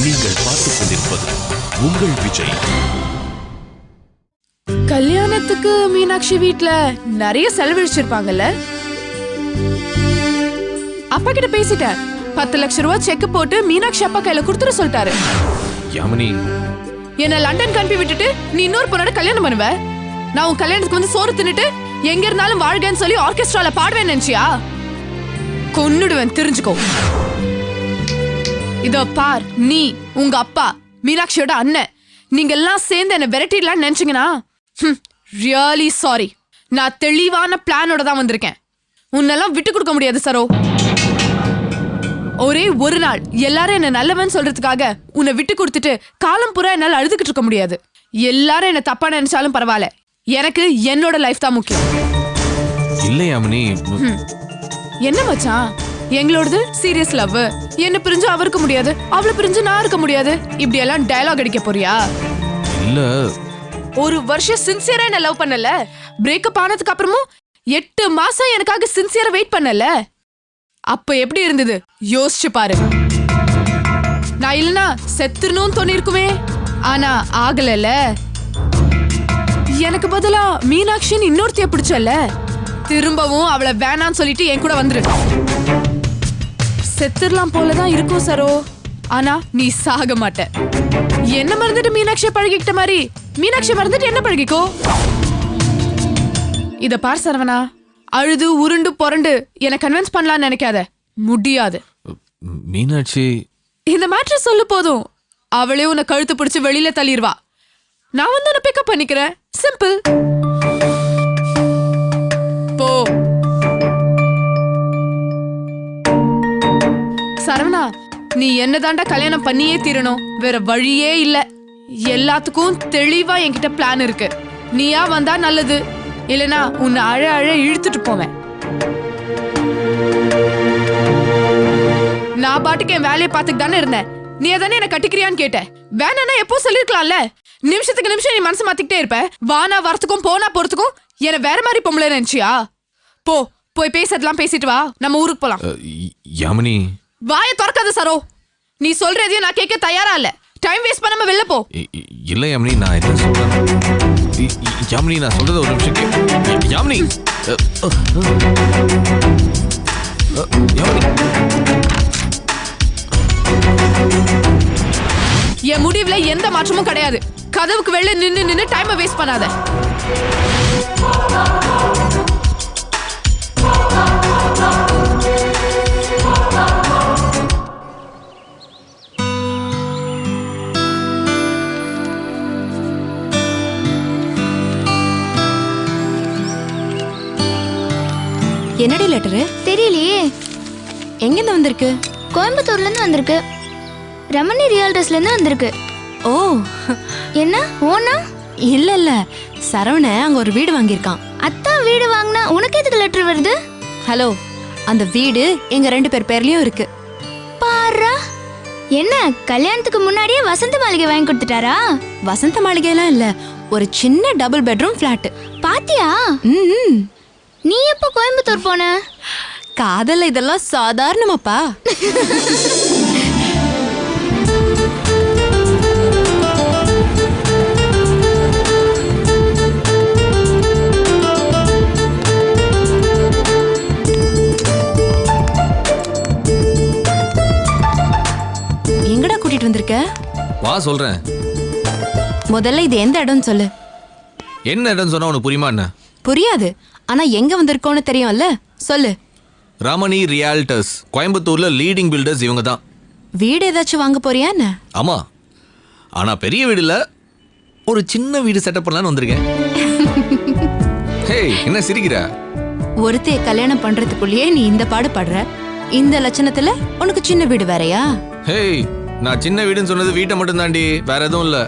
நீங்கள் பார்த்துக் கொண்டிருப்பது உங்கள் விஜய். கல்யாணத்துக்கு மீனாட்சி வீட்ல நிறைய செலவழிச்சிருப்பாங்கல்ல. அப்பா கிட்ட பேசிட்டேன். 10 லட்சம் ரூபாய் செக் போட்டு மீனாட்சி அப்பா கையில கொடுத்துட சொல்லிட்டாரு. யாமினி, என்ன லண்டன் அனுப்பி விட்டுட்டு நீ இன்னொரு பொண்ணோட கல்யாணம் பண்ணுவ? நான் உன் கல்யாணத்துக்கு வந்து சோறு தின்னுட்டு எங்க இருந்தாலும் வாழ்கன்னு சொல்லி ஆர்கெஸ்ட்ரால பாடுவேன் நினைச்சியா? கொன்னுடுவேன், தெரிஞ்சுக்கோ. இதோ பார், நீ உங்க அப்பா மீனாட்சியோட அண்ணன் நீங்க எல்லாம் சேர்ந்து என்ன விரட்டிடலான்னு நினைச்சீங்கன்னா ரியலி சாரி. நான் தெளிவான பிளானோட தான் வந்திருக்கேன். உன்னெல்லாம் விட்டு கொடுக்க முடியாது சரோ. ஒரே ஒரு நாள் எல்லாரும் என்ன நல்லவன் சொல்றதுக்காக உன்னை விட்டு கொடுத்துட்டு காலம் பூரா என்னால அழுதுகிட்டு இருக்க முடியாது. எல்லாரும் என்ன தப்பா நினைச்சாலும் பரவாயில்ல, எனக்கு என்னோட லைஃப் தான் முக்கியம். இல்ல யாமினி. என்ன மச்சான், எங்களோடது சீரியஸ் லவ். என்ன பிரிஞ்சு அவருக்கு முடியாது, அவளை பிரிஞ்சு நான் இருக்க முடியாது. இப்படி எல்லாம் டயலாக் அடிக்க போறியா? இல்ல, ஒரு வருஷம் சின்சியரா என்ன லவ் பண்ணல. பிரேக்கப் ஆனதுக்கு அப்புறமும் 8 மாசம் எனக்காக சின்சியரா வெயிட் பண்ணல. அப்ப எப்படி இருந்தது யோசிச்சு பாரு. நான் இல்லனா செத்துறணும்னு தோணிருக்குமே, ஆனா ஆகலல. எனக்கு பதிலா மீனாட்சின்னு இன்னொருத்தைய பிடிச்சல. திரும்பவும் அவளை வேணான்னு சொல்லிட்டு என் கூட வந்துரு. செத்துடலாம் போலதான் இருக்கும் சரோ, ஆனா நீ சாக மாட்ட. என்ன மறந்துட்டு மீனாட்சியை பழகிக்கிட்ட மாதிரி மீனாட்சி மறந்துட்டு என்ன பழகிக்கோ. இத பார் சரவணா, அழுது உருண்டு புரண்டு என்ன கன்வின்ஸ் பண்ணலாம்னு நினைக்காத. முடியாது. மீனாட்சி இந்த மேட்டர் சொல்லு போதும், அவளே உன்னை கழுத்து பிடிச்சு வெளியில தள்ளிடுவா. நான் வந்து உன்னை பிக்கப் பண்ணிக்கிறேன். சிம்பிள். போ சரவணா, நீ என்னதாண்டா கல்யாணம் பண்ணியே தீரணும், வேற வழியே இல்ல. எல்லாத்துக்கும் தெளிவா என்கிட்ட பிளான் இருக்கு. நீயா வந்தா நல்லது, இல்லனா உன்னை அழ அழ இழுத்துட்டு போவேன். நான் பாட்டுக்கு என் வேலையை பார்த்துட்டு தானே இருந்தேன். நீ தானே என்ன கட்டிக்கிறியான்னு கேட்ட. வேணா எப்போ சொல்லிருக்கலாம்ல. நிமிஷத்துக்கு நிமிஷம் நீ மனசு மாத்திக்கிட்டே இருப்ப. வானா வரத்துக்கும் போனா போறதுக்கும் என்ன வேற மாதிரி பொம்பளை நினைச்சியா? போய் பேசலாம், பேசிட்டு வா, நம்ம ஊருக்கு போலாம். யாமினி, வாயை திறக்காத சரோ. நீ சொல்றதையும் நான் கேட்க தயாரா இல்ல. டைம் வேஸ்ட் பண்ணாம வெளில போ. இல்ல யாமினி, நான் என்ன சொல்றேன். யாமினி, நான் சொல்றது ஒரு நிமிஷம் கேளு. யாமினி, என் முடிவுல எந்த மாற்றமும் கிடையாது. கதவுக்கு வெளில நின்னு டைம் வேஸ்ட் பண்ணாத. என்னடி லெட்டரு? தெரியலையே. எங்கிருந்து வந்திருக்கு? கோயம்புத்தூர்ல இருந்து வந்திருக்கு. ரமணி ரியல்டர்ஸ்ல இருந்து வந்திருக்கு. ஓ, என்ன ஓனா? இல்ல, சரவண அங்க ஒரு வீடு வாங்கியிருக்கான். அத்தா வீடு வாங்கினா உனக்கு எதுக்கு லெட்டர் வருது? ஹலோ, அந்த வீடு எங்க 2 பேர் பேர்லயும் இருக்கு. பாரா, என்ன கல்யாணத்துக்கு முன்னாடியே வசந்த மாளிகை வாங்கி கொடுத்துட்டாரா? வசந்த மாளிகைலாம் இல்ல, ஒரு சின்ன டபுள் பெட்ரூம் பிளாட். பாத்தியா? நீ எப்போ கோயம்புத்தூர் போன? காதல் இதெல்லாம் சாதாரணமாப்பா. எங்கடா கூட்டிட்டு வந்திருக்க? வா சொல்றேன். முதல்ல இது எந்த இடம்னு சொல்லு. என்ன இடம் சொன்னா உனக்கு புரியுமா? என்ன புரியாது, ஆனா எங்க வந்திருக்கோன்னு தெரியும்ல, சொல்லு. ரமணி ரியால்டர்ஸ், கோயம்புத்தூர்ல லீடிங் பில்டர்ஸ் இவங்க தான். வீடு ஏதாச்சும் வாங்க போறியா என்ன? ஆமா, ஆனா பெரிய வீடு இல்ல, ஒரு சின்ன வீடு செட்டப் பண்ணலான்னு வந்திருக்கேன். ஹே, என்ன சிரிக்கிற? ஒருத்தைய கல்யாணம் பண்றதுக்குள்ளேயே நீ இந்த பாடு படுற. இந்த லட்சணத்துல உனக்கு சின்ன வீடு வேறயா? ஹே, நான் சின்ன வீடுன்னு சொன்னது வீட்டை மட்டும் தாண்டி, வேற எதுவும் இல்ல.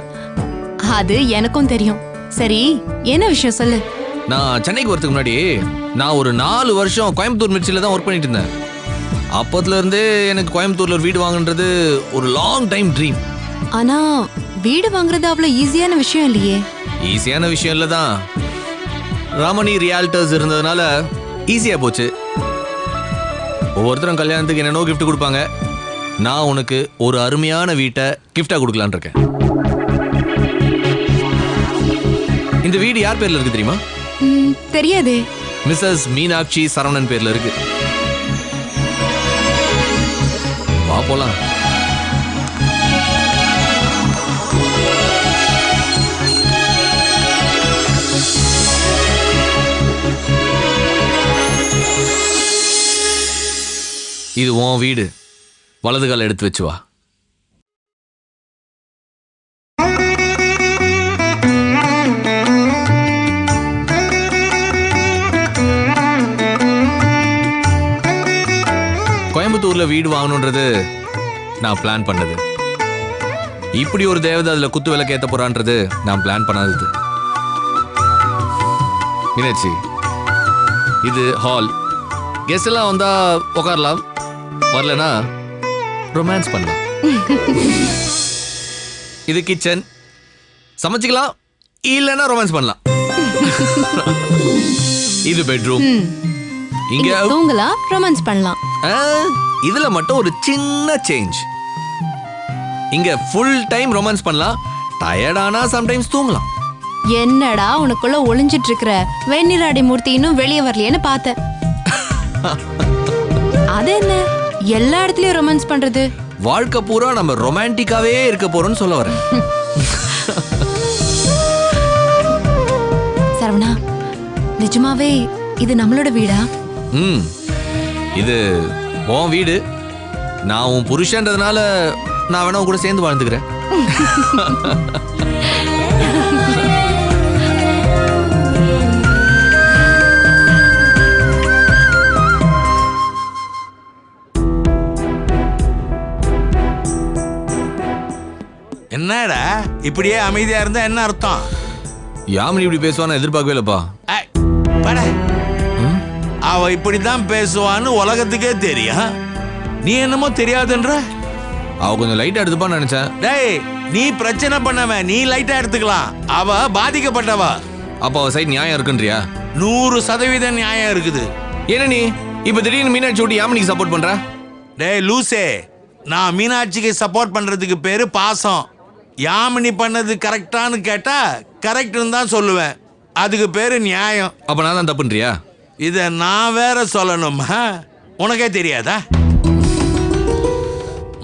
அது எனக்கும் தெரியும். சரி, என்ன விஷயம் சொல்லு. நான் சென்னைக்கு வரதுக்கு முன்னாடி நான் ஒரு 4 வருஷம் கோயம்புத்தூர் மிர்ச்சில தான் ஒர்க் பண்ணிட்டு இருந்தேன். அப்பத்துல இருந்தே எனக்கு கோயம்புத்தூர்ல ஒரு வீடு வாங்குன்றது ஒரு லாங் டைம் ட்ரீம். ஆனா வீடு வாங்குறது அவ்வளவு ஈஸியான விஷயம் இல்லையே. ஈஸியான விஷயம் இல்லதான். ரமணி ரியால்டர்ஸ் இருந்ததுனால ஈஸியா போச்சு. ஒவ்வொருத்தரும் கல்யாணத்துக்கு என்னென்னோ கிஃப்ட் கொடுப்பாங்க. நான் உனக்கு ஒரு அருமையான வீட்டை கிஃப்டா கொடுக்கலான்னு இருக்கேன். இந்த வீடு யார் பேர்ல இருக்கு தெரியுமா? தெரியாதே. மிஸ்ஸஸ் மீனாட்சி சரவணன் பேர்ல இருக்கு. வா போலாம். இது உன் வீடு. வலது கால எடுத்து வச்சு வா. கோயம்புத்தூர்ல வீடு வாங்கணுன்றது நான் பிளான் பண்ணது. இப்படி ஒரு தேவதை அதுல குத்து விளக்கு ஏத்த போறான்றது நான் பிளான் பண்ணாதது. மீனாட்சி, இது ஹால். கெஸ்ட் எல்லாம் வந்தா உட்காரலாம், வரலனா ரொமான்ஸ் பண்ணலாம். இது கிச்சன், சமைச்சிக்கலாம், இல்லைன்னா ரொமான்ஸ் பண்ணலாம். இது பெட்ரூம், இங்க தூங்கலாம், ரொமான்ஸ் பண்ணலாம். இதுல மட்டும் ஒரு சின்ன சேஞ்ச். இங்க ஃபுல் டைம் ரொமான்ஸ் பண்ணலாம், டயர்டானா சம்டைம்ஸ் தூங்கலாம். என்னடா உனக்குள்ள ஒளிஞ்சிட்டு இருக்கிற வெண்ணிராடி மூர்த்தி இன்னும் வெளியே வரலையேன்னு பார்த்தேன். அது என்ன எல்லா இடத்துலயும் ரொமான்ஸ் பண்றது? வாழ்க்கை பூரா நம்ம ரொமான்டிக்காவே இருக்க போறோம்னு சொல்ல வரேன். சரவணா, நிஜமாவே இது நம்மளோட வீடா? இது உன் வீடு. நான் உன் புருஷன்றதுனால நான் வேணா உன் கூட சேர்ந்து வாழ்ந்துக்கிறேன். என்னடா இப்படியே அமைதியா இருந்தா என்ன அர்த்தம்? யாமினி இப்படி பேசுவான்னு எதிர்பார்க்கவே இல்லப்பா. அவ இப்படிதான் பேசுவான்னு உலகத்துக்கே தெரியும். நீ என்னமோ தெரியாதுன்ற. அவ கொஞ்சம் லைட்டா எடுத்துப்பான்னு நினைச்சேன். டேய், நீ பிரச்சனை பண்ணவ, நீ லைட்டா எடுத்துக்கலாம். அவ பாதிக்கப்பட்டவ. அப்ப அவ சைடு நியாயம் இருக்குன்றியா? 100% நியாயம் இருக்குது. என்ன நீ இப்ப திடீர்னு மீனாட்சி ஓட்டி யாமினிக்கு சப்போர்ட் பண்ற? டேய் லூசே, நான் மீனாட்சிக்கு சப்போர்ட் பண்றதுக்கு பேரு பாசம். யாமினி பண்ணது கரெக்டான்னு கேட்டா கரெக்ட்னு தான் சொல்லுவேன். அதுக்கு பேரு நியாயம். அப்ப நான் தான் தப்புன்றியா? இத நான் வேற சொல்லணுமா? உனக்கே தெரியாதா?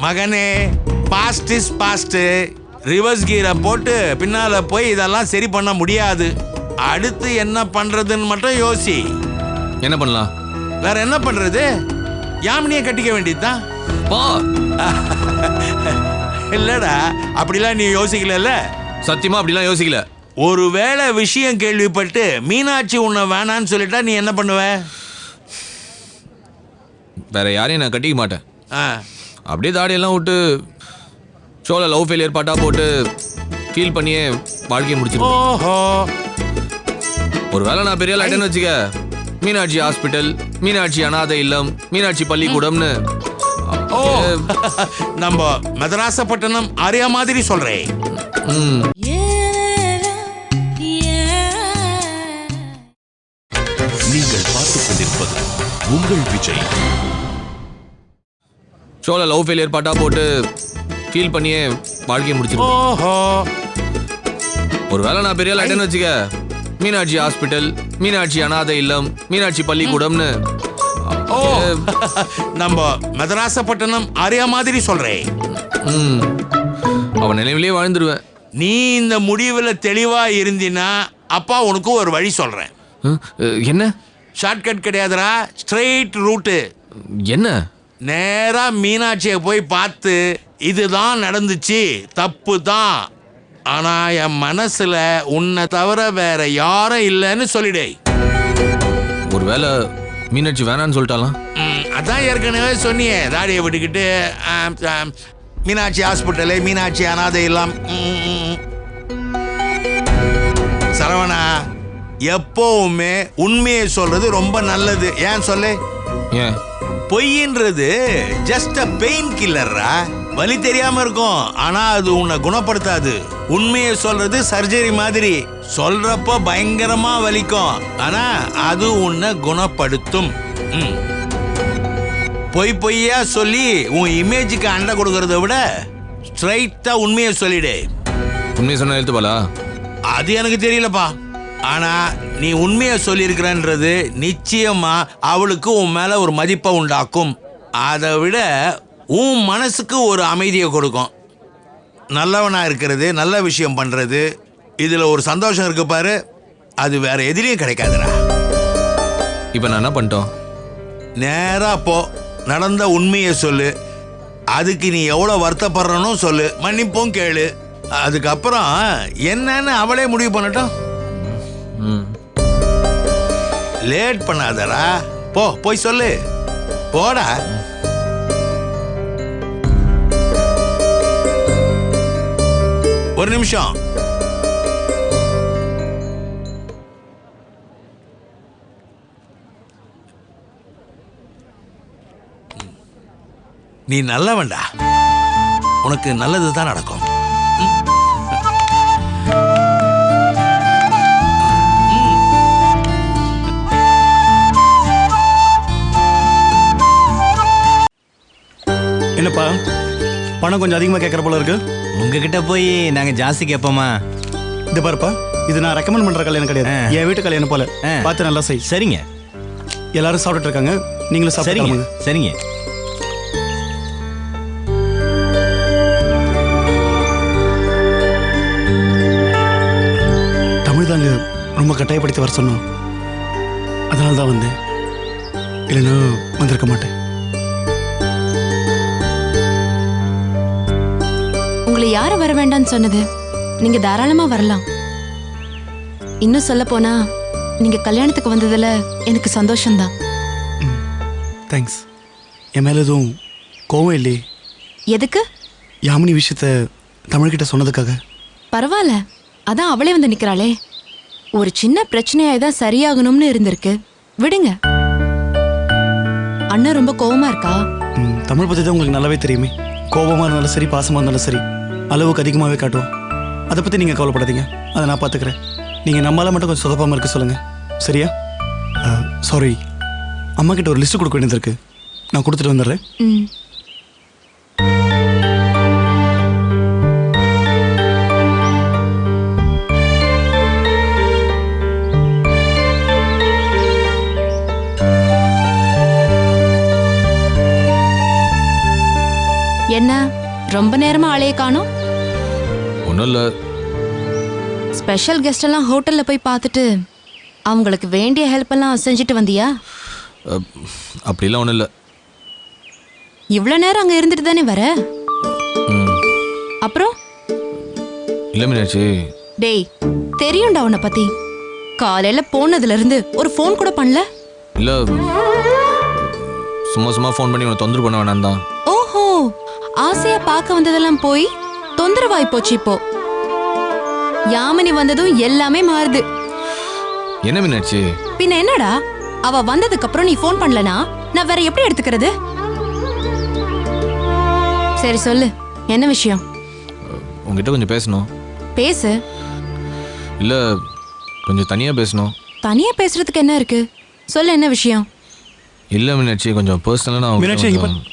மகனே, பாஸ்ட் இஸ் பாஸ்ட். ரிவர்ஸ் கீரை போட்டு பின்னால போய் இதெல்லாம் சரி பண்ண முடியாது. அடுத்து என்ன பண்றதுன்னு மட்டும் யோசி. என்ன பண்ணலாம்? வேற என்ன பண்றது? யாமினியை கட்டிக்க வேண்டியதுதான். இல்லடா, அப்படிலாம் நீ யோசிக்கல. சத்தியமா அப்படிலாம் யோசிக்கல. ஒருவேளை விஷயம் கேள்விப்பட்டு மீனாட்சி உன்னை வேணான்னு சொல்லிட்டா நீ என்ன பண்ணுவ? வேற யாரையும் நான் கட்டிக்க மாட்டேன். அப்படியே தாடியெல்லாம் விட்டு ஷோல லவ் ஃபெயிலியர் பாட்டா போட்டு ஃபீல் பண்ணியே வாழ்க்கையை முடிச்சிருக்கேன். ஓஹோ, ஒருவேளை நான் பெரிய லைட்டன்னு வச்சுக்க, மீனாட்சி ஹாஸ்பிட்டல், மீனாட்சி அனாதை இல்லம், மீனாட்சி பள்ளிக்கூடம்னு நம்ம மதராசப்பட்டினம் ஆரியா மாதிரி சொல்றேன். நீங்கள் பார்த்துக் கொண்டிருப்பது உங்கள் விஜய். ஷோல லவ் ஃபெயிலியர் பாட்டா போட்டு ஃபீல் பண்ணியே வாழ்க்கையை முடிச்சிருக்கேன். ஓஹோ, ஒருவேளை நான் பெரிய லைட்டன்னு வச்சுக்க, மீனாட்சி ஹாஸ்பிட்டல், மீனாட்சி அனாதை இல்லம், மீனாட்சி பள்ளிக்கூடம்னு நம்ம மதராசப்பட்டினம் ஆரியா மாதிரி சொல்றேன். அவன் நினைவிலே வாழ்ந்துருவேன். நீ இந்த முடிவில் தெளிவா இருந்தினா அப்பா உனக்கு ஒரு வழி சொல்றேன். என்ன? ஷார்ட்கட் கிடையாதுடா, ஸ்ட்ரெயிட் ரூட்டு. என்ன? நேரா மீனாட்சியை போய் பார்த்து இதுதான் நடந்துச்சு, தப்பு தான், ஆனா என் மனசுல உன்னை தவிர வேற யாரும் இல்லைன்னு சொல்லிடே. ஒருவேளை மீனாட்சி வேணான்னு சொல்லிட்டாலாம். அதான் ஏற்கனவே சொன்னியே, தாடியை விட்டுக்கிட்டு மீனாட்சி ஹாஸ்பிட்டலு, மீனாட்சி அனாதை இல்லம். சரவணா, எப்பவுமே உண்மையை சொல்றது ரொம்ப நல்லது. ஏன் சொல்லு? ஏன்? பொய்ன்றது ஜஸ்ட் அ பெயின் கில்லர்ரா. வலி தெரியாம இருக்கும், ஆனா அது உன்னை குணப்படுத்தாது. உண்மையை சொல்றது சர்ஜரி மாதிரி. சொல்றப்ப பயங்கரமா வலிக்கும், ஆனா அது உன்னை குணப்படுத்தும். பொய்யா சொல்லி உன் இமேஜுக்கு அண்டை கொடுக்கறத விட ஸ்ட்ரைட்டா உண்மையை சொல்லிடு. உண்மையை சொன்ன எழுத்துப்பாளா? அது எனக்கு தெரியலப்பா. ஆனா நீ உண்மையை சொல்லியிருக்கிறன்றது நிச்சயமா அவளுக்கு உன் மேல ஒரு மதிப்பை உண்டாக்கும். அதை விட உன் மனசுக்கு ஒரு அமைதியை கொடுக்கும். நல்லவனா இருக்கிறது, நல்ல விஷயம் பண்றது, இதுல ஒரு சந்தோஷம் இருக்கு பாரு, அது வேற எதிலையும் கிடைக்காதுடா. இப்போ நான் என்ன பண்ணிட்டோம்? நேரா போ, நடந்த உண்மையை சொல்லு. அதுக்கு நீ எவ்வளோ வருத்தப்படுறனோ சொல்லு, மன்னிப்பும் கேளு. அதுக்கப்புறம் என்னன்னு அவளே முடிவு பண்ணட்டும். லேட் பண்ணாதடா, போய் சொல்லு, போடா. ஒரு நிமிஷம். நீ நல்லவன்டா, உனக்கு நல்லது தான் நடக்கும். என்னப்பா பணம் கொஞ்சம் அதிகமாக கேட்குற போல இருக்கு. உங்ககிட்ட போய் நாங்கள் ஜாஸ்தி கேட்போமா? இது பாருப்பா, இது நான் ரெக்கமெண்ட் பண்ணுற கல்யாணம் கிடையாது, என் வீட்டு கல்யாணம் போல. பார்த்து நல்லா செய். சரிங்க. எல்லாரும் சாப்பிட்டுட்டு இருக்காங்க, நீங்களும் சரிங்க. சாப்பிடுங்க. சரிங்க. தமிழ் தாங்க ரொம்ப கட்டாயப்படுத்தி வர சொன்னோம், அதனால தான் வந்தேன். இல்லைன்னா வந்திருக்க மாட்டேன். உங்களை யாரும் வர வேண்டாம்னு சொன்னது? நீங்க தாராளமா வரலாம். இன்னும் சொல்ல போனா நீங்க கல்யாணத்துக்கு வந்ததுல எனக்கு சந்தோஷம்தான். தேங்க்ஸ். என் மேல எதுவும் கோவம் இல்லையே? எதுக்கு? யாமினி விஷயத்த தமிழ்கிட்ட சொன்னதுக்காக. பரவாயில்ல, அதான் அவளே வந்து நிக்கிறாளே. ஒரு சின்ன பிரச்சனையாதான் சரியாகணும்னு இருந்திருக்கு, விடுங்க. அண்ணன் ரொம்ப கோவமா இருக்கா? தமிழ் பத்தி தான் உங்களுக்கு நல்லாவே தெரியுமே. கோபமா இருந்தாலும் சரி, பாசமா இருந்தாலும் சரி, அளவுக்கு அதிகமாகவே காட்டுவோம். அதை பற்றி நீங்கள் கவலைப்படாதீங்க, அதை நான் பார்த்துக்கிறேன். நீங்கள் நம்மளால மட்டும் கொஞ்சம் சொதப்பாமல் இருக்க சொல்லுங்கள், சரியா? சாரி, அம்மா கிட்ட ஒரு லிஸ்ட் கொடுக்க வேண்டியது இருக்கு, நான் கொடுத்துட்டு வந்துடுறேன். என்ன ரொம்ப நேரமா ஆளையே காணோம்? ஒன்றும் இல்லை. ஸ்பெஷல் கெஸ்ட் எல்லாம் ஹோட்டல்ல போய் பார்த்துட்டு அவங்களுக்கு வேண்டிய ஹெல்ப் எல்லாம் செஞ்சுட்டு வந்தியா? அப்படிலாம் ஒன்றும் இல்லை. இவ்வளோ நேரம் அங்கே இருந்துட்டு தானே வர. அப்புறம்? இல்லை மீனாட்சி. டேய், தெரியும்டா உன்னை பத்தி. காலையில போனதுல இருந்து ஒரு ஃபோன் கூட பண்ணல. இல்லை, சும்மா ஃபோன் பண்ணி உன்னை தொந்தரவு பண்ண வேணாம் தான். ஓஹோ, ஆசையா பார்க்க வந்ததெல்லாம் போய் தொந்தரவாய் போச்சு. இப்போ யாமினி வந்ததும் எல்லாமே மாறுது. என்ன மீனாட்சி? பின்ன என்னடா, அவ வந்ததுக்கு அப்புறம் நீ ஃபோன் பண்ணலனா நான் வேற எப்படி எடுத்துக்கிறது? சரி சொல்லு, என்ன விஷயம்? உங்ககிட்ட கொஞ்சம் பேசணும். பேசு. இல்லை, கொஞ்சம் தனியாக பேசணும். தனியா பேசுறதுக்கு என்ன இருக்கு? சொல்லு, என்ன விஷயம்? இல்லை மீனாட்சி, கொஞ்சம் பர்சனலாக. மீனாட்சி, இங்க பாரு.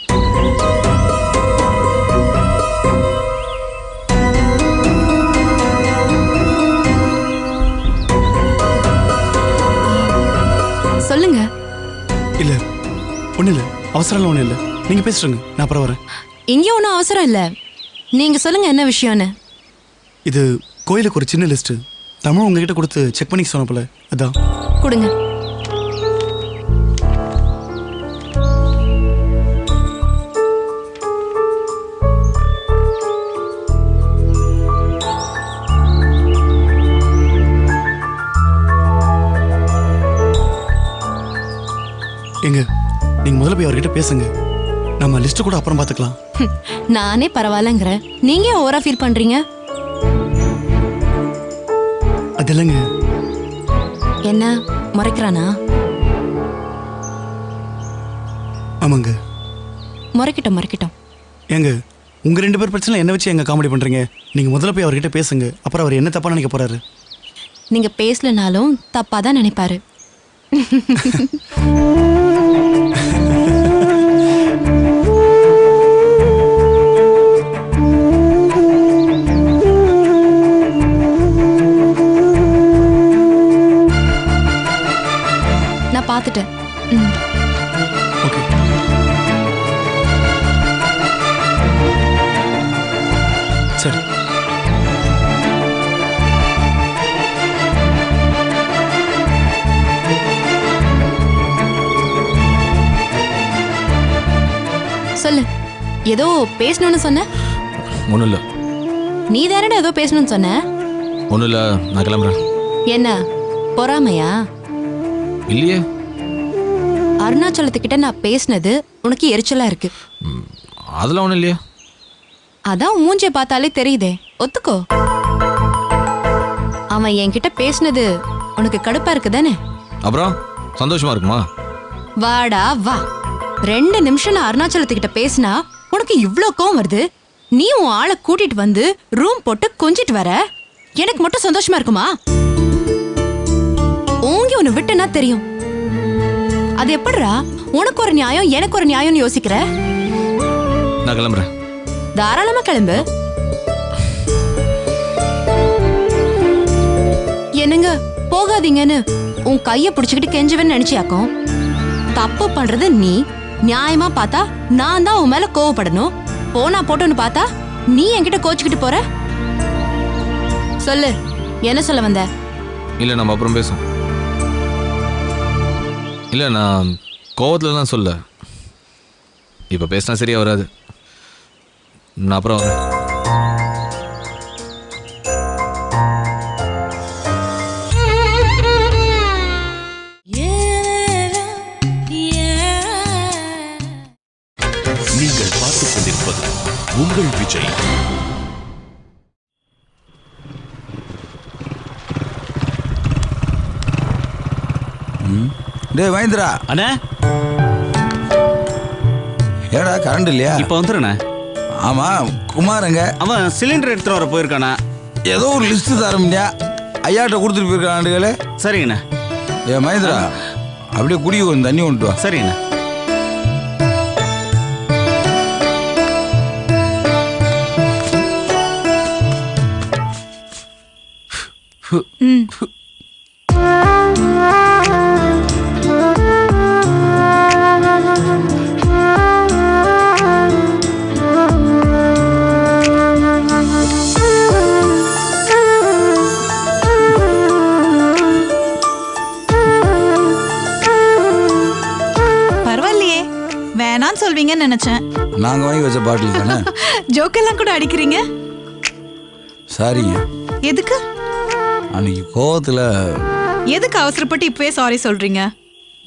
சொல்லுங்க. இல்லை, ஒன்றும் இல்லை, அவசரம் ஒன்றும் இல்லை, நீங்கள் பேசுறீங்க, நான் அப்புறம் வரேன். இங்கே ஒன்றும் அவசரம் இல்லை, நீங்க சொல்லுங்க என்ன விஷயம்னு. இது கோயிலுக்கு ஒரு சின்ன லிஸ்ட்டு, தமிழ் உங்ககிட்ட கொடுத்து செக் பண்ணி சொன்ன போல, அதான். கொடுங்க. எங்க நீங்க முதல்ல போய் அவர்கிட்ட பேசுங்க, நம்ம லிஸ்ட் கூட அப்புறம் பார்த்துக்கலாம். நானே பரவாயில்லங்கிறேன், நீங்க ஓவரா ஃபீல் பண்றீங்க. அது இல்லைங்க. என்ன முறைக்கிறானா? ஆமாங்க. முறைக்கிட்டோம். ஏங்க, உங்க 2 பேர் பிரச்சனை என்ன வச்சு எங்க காமெடி பண்றீங்க? நீங்க முதல்ல போய் அவர்கிட்ட பேசுங்க, அப்புறம் அவர் என்ன தப்பா நினைக்க போறாரு. நீங்க பேசலனாலும் தப்பா தான் நினைப்பாரு. பார்த்துட்டேன். ம். ஓகே. சரி. சொல்லு, ஏதோ பேசணும்னு சொன்ன. ஒன்றும் இல்லை. நீ தானடா ஏதோ பேசணும்னு சொன்ன. ஒன்றும் இல்லை, நான் கிளம்புறேன். என்ன பொறாமையா? இல்லையே. அருணாச்சலத்துக்கிட்ட நான் பேசினது உனக்கு எரிச்சலா இருக்கு. அதெல்லாம் ஒன்றும் இல்லையா? அதான் மூஞ்சிய பார்த்தாலே தெரியுதே, ஒத்துக்கோ. அவன் என்கிட்ட பேசினது உனக்கு கடுப்பா இருக்கு தானே? அப்புறம் சந்தோஷமா இருக்குமா? வாடா வா. 2 நிமிஷம் நான் அருணாச்சலத்துக்கிட்ட பேசினா உனக்கு இவ்ளோ கோவம் வருது. நீ உன் ஆளை கூட்டிட்டு வந்து ரூம் போட்டு கொஞ்சிட்டு வர, எனக்கு மட்டும் சந்தோஷமா இருக்குமா? ஓங்கி உன்னை விட்டுனா தெரியும். அது எப்படிரா உனக்கு ஒரு நியாயம் எனக்கு ஒரு நியாயம்னு யோசிக்கிற? நான் கிளம்புறேன். தாராளமா கிளம்பு. என்னங்க போகாதீங்கன்னு உன் கைய பிடிச்சுக்கிட்டு கெஞ்சுவேன்னு நினைச்சியாக்கும். தப்பு பண்றது நீ, நியாயமா பார்த்தா நான் தான் உன் மேல கோவப்படணும். போனா போட்டோன்னு பார்த்தா நீ என்கிட்ட கோச்சுக்கிட்டு போற. சொல்லு, என்ன சொல்ல வந்த? இல்லை, நம்ம அப்புறம் பேசும். இல்லை, நான் கோவத்தில் தான் சொல்ல. இப்போ பேசினா சரியா வராது. நான் அப்புறம் வரேன். நீங்கள் பார்த்துக் கொண்டிருப்பது உங்கள் விஜய். டேய் மகேந்திரா. அண்ணா ஏடா கரண்ட் இல்லையா? இப்போ வந்துடுண்ணே. ஆமாம், குமாரங்க அவன் சிலிண்டர் எடுத்துட்டு வர போயிருக்கானா? ஏதோ ஒரு லிஸ்ட்டு தரமுடியா ஐயாட்ட கொடுத்துட்டு போயிருக்காண்டுகளே. சரிங்கண்ணா. ஏ மகேந்திரா, அப்படியே குடிக்க கொஞ்சம் தண்ணி கொண்டு வா. சரிங்கண்ணா. சொல்வீங்கன்னு நினைச்சேன். நாங்க வாங்கி வச்ச பாட்டில் தானே. ஜோக்கெல்லாம் கூட அடிக்கிறீங்க. சாரிங்க. எதுக்கு? அன்னைக்கு கோவத்துல. எதுக்கு அவசரப்பட்டு இப்பவே சாரி சொல்றீங்க?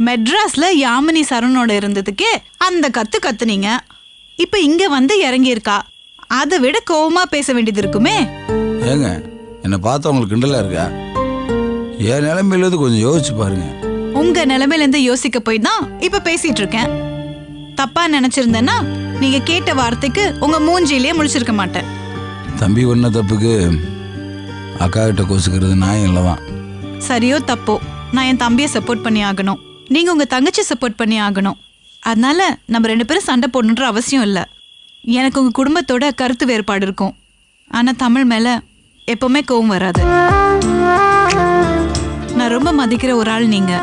மெட்ராஸ்ல யாமினி சரணோட இருந்ததுக்கே அந்த கத்து கத்துனீங்க. இப்ப இங்க வந்து இறங்கி இருக்கா, அதை விட கோவமா பேச வேண்டியது இருக்குமே. ஏங்க, என்னை பார்த்தா உங்களுக்கு கிண்டலா இருக்கா? என் நிலைமையில கொஞ்சம் யோசிச்சு பாருங்க. உங்க நிலைமையில இருந்து யோசிக்க போய் தான் இப்ப பேசிட்டு இருக்கேன். தப்பா நினைச்சிருந்தேன்னா நீங்க கேட்ட வார்த்தைக்கு உங்க மூஞ்சிலேயே முழிச்சிருக்க மாட்டேன். தம்பி ஒன்ன தப்புக்கு அக்கா கிட்ட கோசுக்கிறது நியாயம் இல்லவா? சரியோ தப்போ, நான் என் தம்பியை சப்போர்ட் பண்ணி ஆகணும், நீங்க உங்க தங்கச்சி சப்போர்ட் பண்ணி ஆகணும். அதனால நம்ம 2 பேரும் சண்டை போடணுன்ற அவசியம் இல்லை. எனக்கு உங்க குடும்பத்தோட கருத்து வேறுபாடு இருக்கும், ஆனா தமிழ் மேல எப்பவுமே கோவம் வராது. நான் ரொம்ப மதிக்கிற ஒரு ஆள் நீங்க.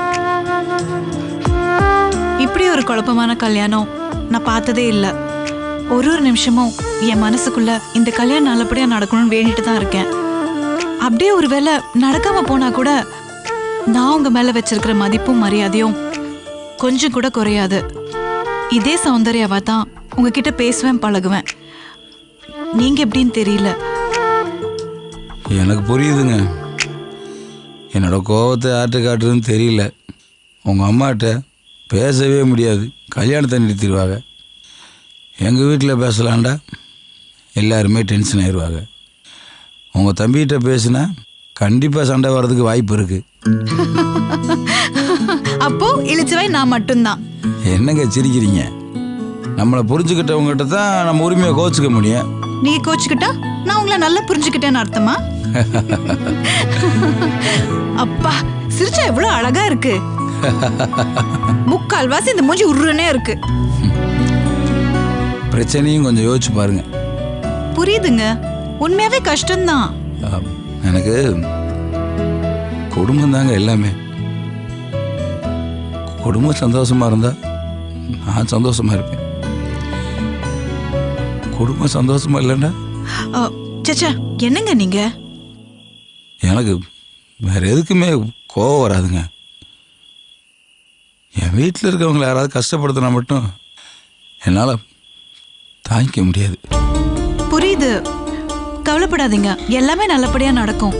இப்படி ஒரு குழப்பமான கல்யாணம் நான் பார்த்ததே இல்லை. ஒரு நிமிஷமும் என் மனசுக்குள்ள இந்த கல்யாணம் நல்லபடியா நடக்கணும்னு வேண்டிட்டு தான் இருக்கேன். அப்படியே ஒரு வேளை நடக்காம போனா கூட நான் உங்க மேல வச்சிருக்கிற மதிப்பும் மரியாதையும் கொஞ்சம் கூட குறையாது. இதே சௌந்தர்யாவா தான் உங்ககிட்ட பேசுவேன், பழகுவேன். நீங்க எப்படின்னு தெரியல. எனக்கு புரியுதுங்க. என்னோட கோபத்தை யார்கிட்ட காட்டுறதுன்னு தெரியல. உங்கள் அம்மாட்ட பேசவே முடியாது, கல்யாணத்தை நிறுத்திடுவாங்க. எங்கள் வீட்டில் பேசலாண்டா எல்லாருமே டென்ஷன் ஆயிடுவாங்க. உங்கள் தம்பிகிட்ட பேசுனா கண்டிப்பாக சண்டை வர்றதுக்கு வாய்ப்பு இருக்கு. அப்போ இழிச்சவாய் நான் மட்டும்தான். என்னங்க சிரிக்கிறீங்க? நம்மளை புரிஞ்சுக்கிட்டவங்ககிட்ட தான் நம்ம உரிமையை கோச்சுக்க முடியும். நீங்க கோச்சுக்கிட்டா நான் உங்களை நல்லா புரிஞ்சுக்கிட்டேன்னு அர்த்தமா? அப்பா, சிரிச்சா எவ்வளவு அழகா இருக்கு. முக்கால்வாசி இந்த மூஞ்சி உருன்னே இருக்கு. பிரச்சனையும் கொஞ்சம் யோசிச்சு பாருங்க. புரியுதுங்க, உண்மையாவே கஷ்டம்தான். எனக்கு குடும்பம் தாங்க எல்லாமே. குடும்பம் சந்தோஷமா இருந்தா நான் சந்தோஷமா இருப்பேன். குடும்பம் சந்தோஷமா இல்லைன்னா சச்சா என்னங்க நீங்க? எனக்கு வேற எதுக்குமே கோவம் வராதுங்க. என் வீட்டில் இருக்கவங்களை யாராவது கஷ்டப்படுத்தினா மட்டும் என்னால் தாங்கிக்க முடியாது. புரியுது, கவலைப்படாதீங்க, எல்லாமே நல்லபடியா நடக்கும்.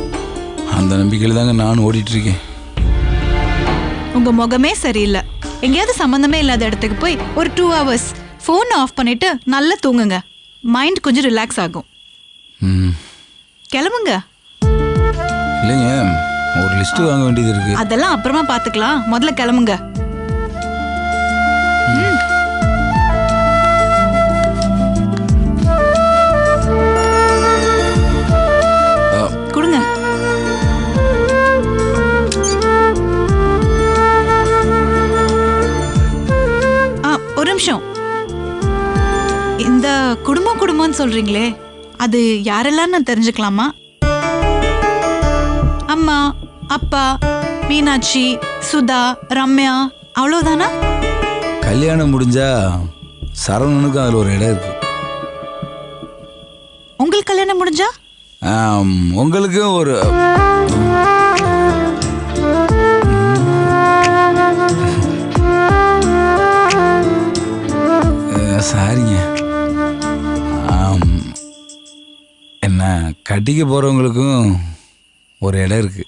அந்த நம்பிக்கையில் தாங்க நானும் ஓடிட்டு இருக்கேன். உங்க முகமே சரியில்லை. எங்கேயாவது சம்பந்தமே இல்லாத இடத்துக்கு போய் ஒரு 2 hours ஃபோன் ஆஃப் பண்ணிட்டு நல்லா தூங்குங்க. மைண்ட் கொஞ்சம் ரிலாக்ஸ் ஆகும். கிளம்புங்க. இல்லைங்க, ஒரு லிஸ்ட் வாங்க வேண்டியது இருக்கு. அதெல்லாம் அப்புறமா பார்த்துக்கலாம், முதல்ல கிளம்புங்க. கொடுங்க. ஒரு நிமிஷம். இந்த குடும்பம்னு சொல்றீங்களே, அது யாரெல்லாம் நான் தெரிஞ்சுக்கலாமா? அம்மா, அப்பா, மீனாட்சி, சுதா, ரம்யா, அவ்வளவுதானா? கல்யாணம் முடிஞ்சா சரவணனுக்கும் அதில் ஒரு இடம் இருக்கு. உங்களுக்கு கல்யாணம் முடிஞ்சா உங்களுக்கும் ஒரு சாரிங்க, என்ன கட்டிக்க போறவங்களுக்கும் ஒரு இடம் இருக்கு.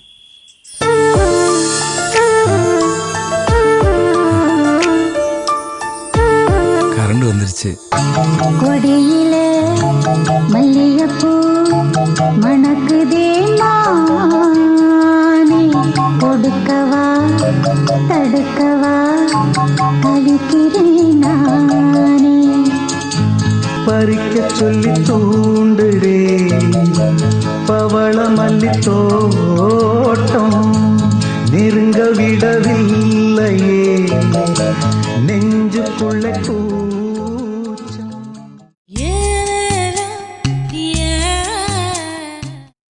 கரண்ட் வந்துருச்சு. கொடியில மல்லிகைப்பூ மணக்குதே மானே, கொடுக்கவா தடுக்கவா தவிக்கிறேன் நானே. பறிக்க சொல்லி தூண்டுடே பவள மல்லி தோட்டம், நெருங்க விடவில்லையே நெஞ்சுக்குள்ள